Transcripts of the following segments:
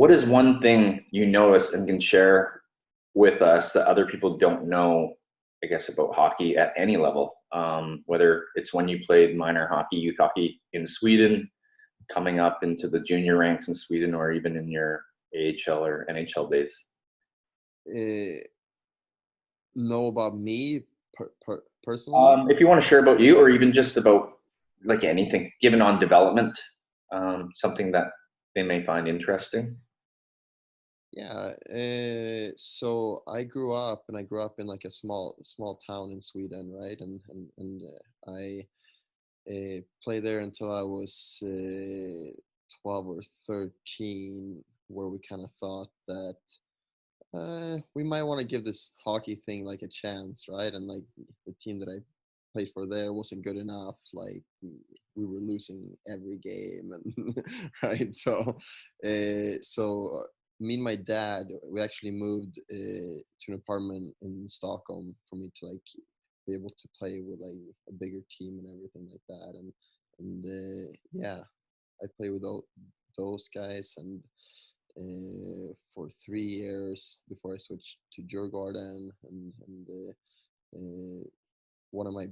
What is one thing you notice and can share with us that other people don't know, I guess, about hockey at any level? Whether it's when you played minor hockey, youth hockey in Sweden, coming up into the junior ranks in Sweden, or even in your AHL or NHL days. uh, know about me personally. If you want to share about you, or even just about like anything, given on development, something that they may find interesting. Yeah. So I grew up in like a small town in Sweden, right? And I played there until I was 12 or 13, where we kind of thought that we might want to give this hockey thing like a chance, right? And like the team that I played for there wasn't good enough. Like we were losing every game, and right. So me and my dad, we actually moved to an apartment in Stockholm for me to like be able to play with like a bigger team and everything like that. And yeah, I play with those guys and for 3 years before I switched to Djurgården, and one of my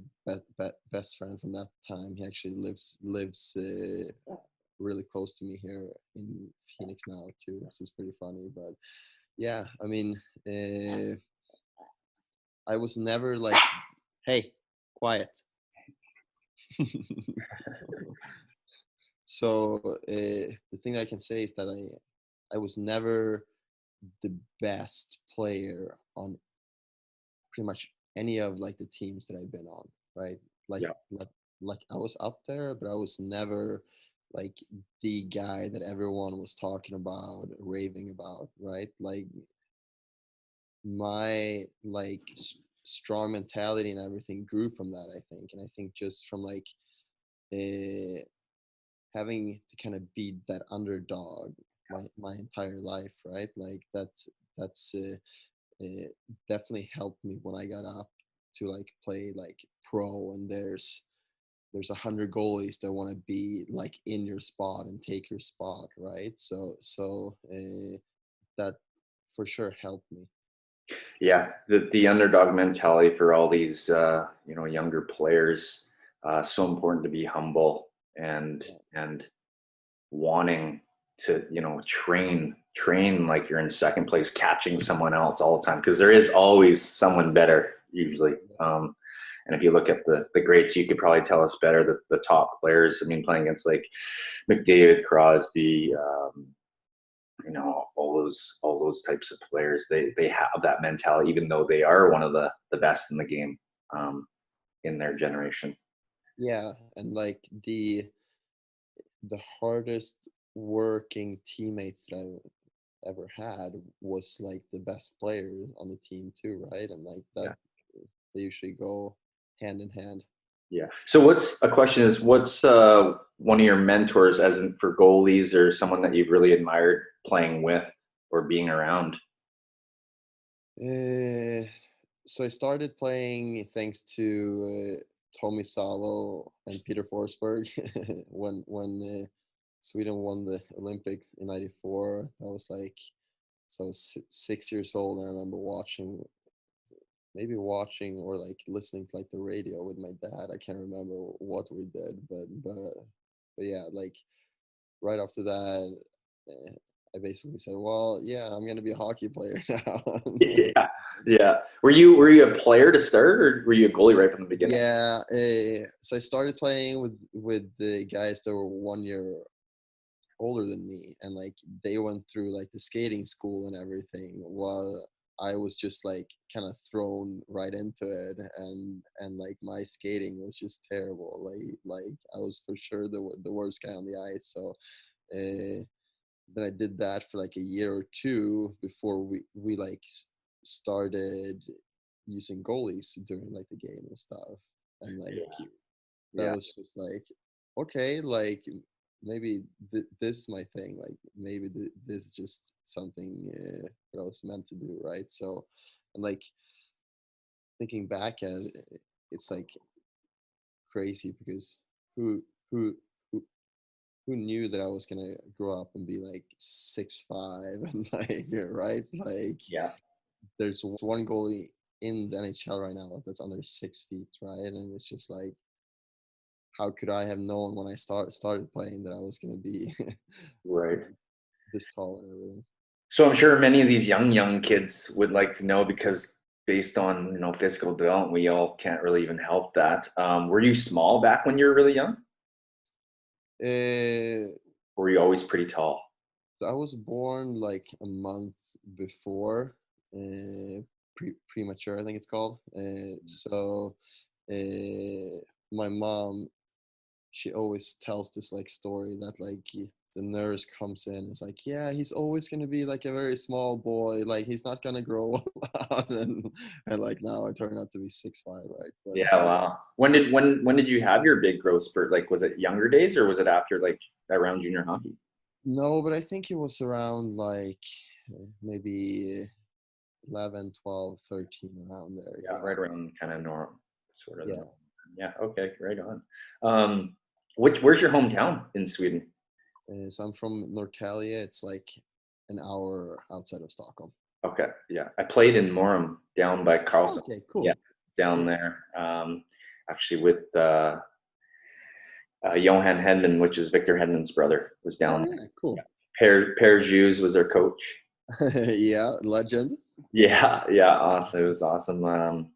best friend from that time, he actually lives really close to me here in Phoenix now too. So it's pretty funny, but yeah, I mean, I was never like, hey, quiet. So the thing that I can say is that I was never the best player on pretty much any of like the teams that I've been on, right? Like Yeah. like like I was up there, but I was never like the guy that everyone was talking about, raving about, right? Like my strong mentality and everything grew from that, I think. And I think just from like uh, having to kind of be that underdog my entire life, right? Like that's definitely helped me when I got up to like play like pro, and there's 100 goalies that want to be like in your spot and take your spot, right? So that for sure helped me. Yeah, the underdog mentality for all these younger players, so important to be humble and Yeah, and wanting to train like you're in second place, catching someone else all the time, because there is always someone better usually. And if you look at the greats, you could probably tell us better the top players. I mean, playing against like McDavid, Crosby, all those types of players, they have that mentality, even though they are one of the best in the game, in their generation. yeah, and like the hardest working teammates that I ever had was like the best player on the team too, right? And like that Yeah. they usually go hand in hand. Yeah. So what's a question is what's one of your mentors, as in for goalies, or someone that you've really admired playing with or being around? Uh, so I started playing thanks to Tommy Salo and Peter Forsberg when Sweden won the Olympics in '94. I was like, so I was 6 years old, and I remember maybe watching or like listening to like the radio with my dad. I can't remember what we did, but yeah, like right after that, eh, I basically said, "Well, yeah, I'm gonna be a hockey player now." Yeah. Yeah. Were you a player to start, or were you a goalie right from the beginning? Yeah, so I started playing with the guys that were 1 year older than me, and like they went through like the skating school and everything, while I was just like kind of thrown right into it, and like my skating was just terrible. Like I was for sure the worst guy on the ice. So then I did that for like a year or two before we like started using goalies during like the game and stuff, and like Yeah. that Yeah. was just like, okay, like maybe this is my thing, like maybe this is just something that I was meant to do, right? So, and like thinking back at it, it's like crazy because who who who knew that I was gonna grow up and be like 6'5" and like right? Like Yeah. there's one goalie in the NHL right now that's under 6 feet, right? And it's just like, how could I have known when I started playing that I was gonna be Right. like this tall and everything? So I'm sure many of these young kids would like to know because based on physical development, we all can't really even help that. Were you small back when you were really young? Uh, Or were you always pretty tall? so I was born like a month before, premature, I think it's called. So my mom, she always tells this like story that like the nurse comes in, it's like, yeah, he's always gonna be like a very small boy, like he's not gonna grow up, and like now I turn out to be 6'5", right? But Yeah, back, wow. When did you have your big growth spurt? Like, was it younger days or was it after like around junior hockey? no, but I think it was around like maybe 11, 12, 13, around there. Yeah, Yeah. right around kind of norm, sort of the Yeah. norm. Yeah, okay, right on. Where's your hometown in Sweden? So I'm from Norrtälje. It's like an hour outside of Stockholm. Okay, yeah. I played in Morum down by Carlson. Okay, Yeah, cool. down Cool. there. Actually with Johan Hedman, which is Victor Hedman's brother, was Oh down there. yeah, cool. Per Hughes was their coach. Yeah, legend. Yeah, yeah, awesome. It was awesome.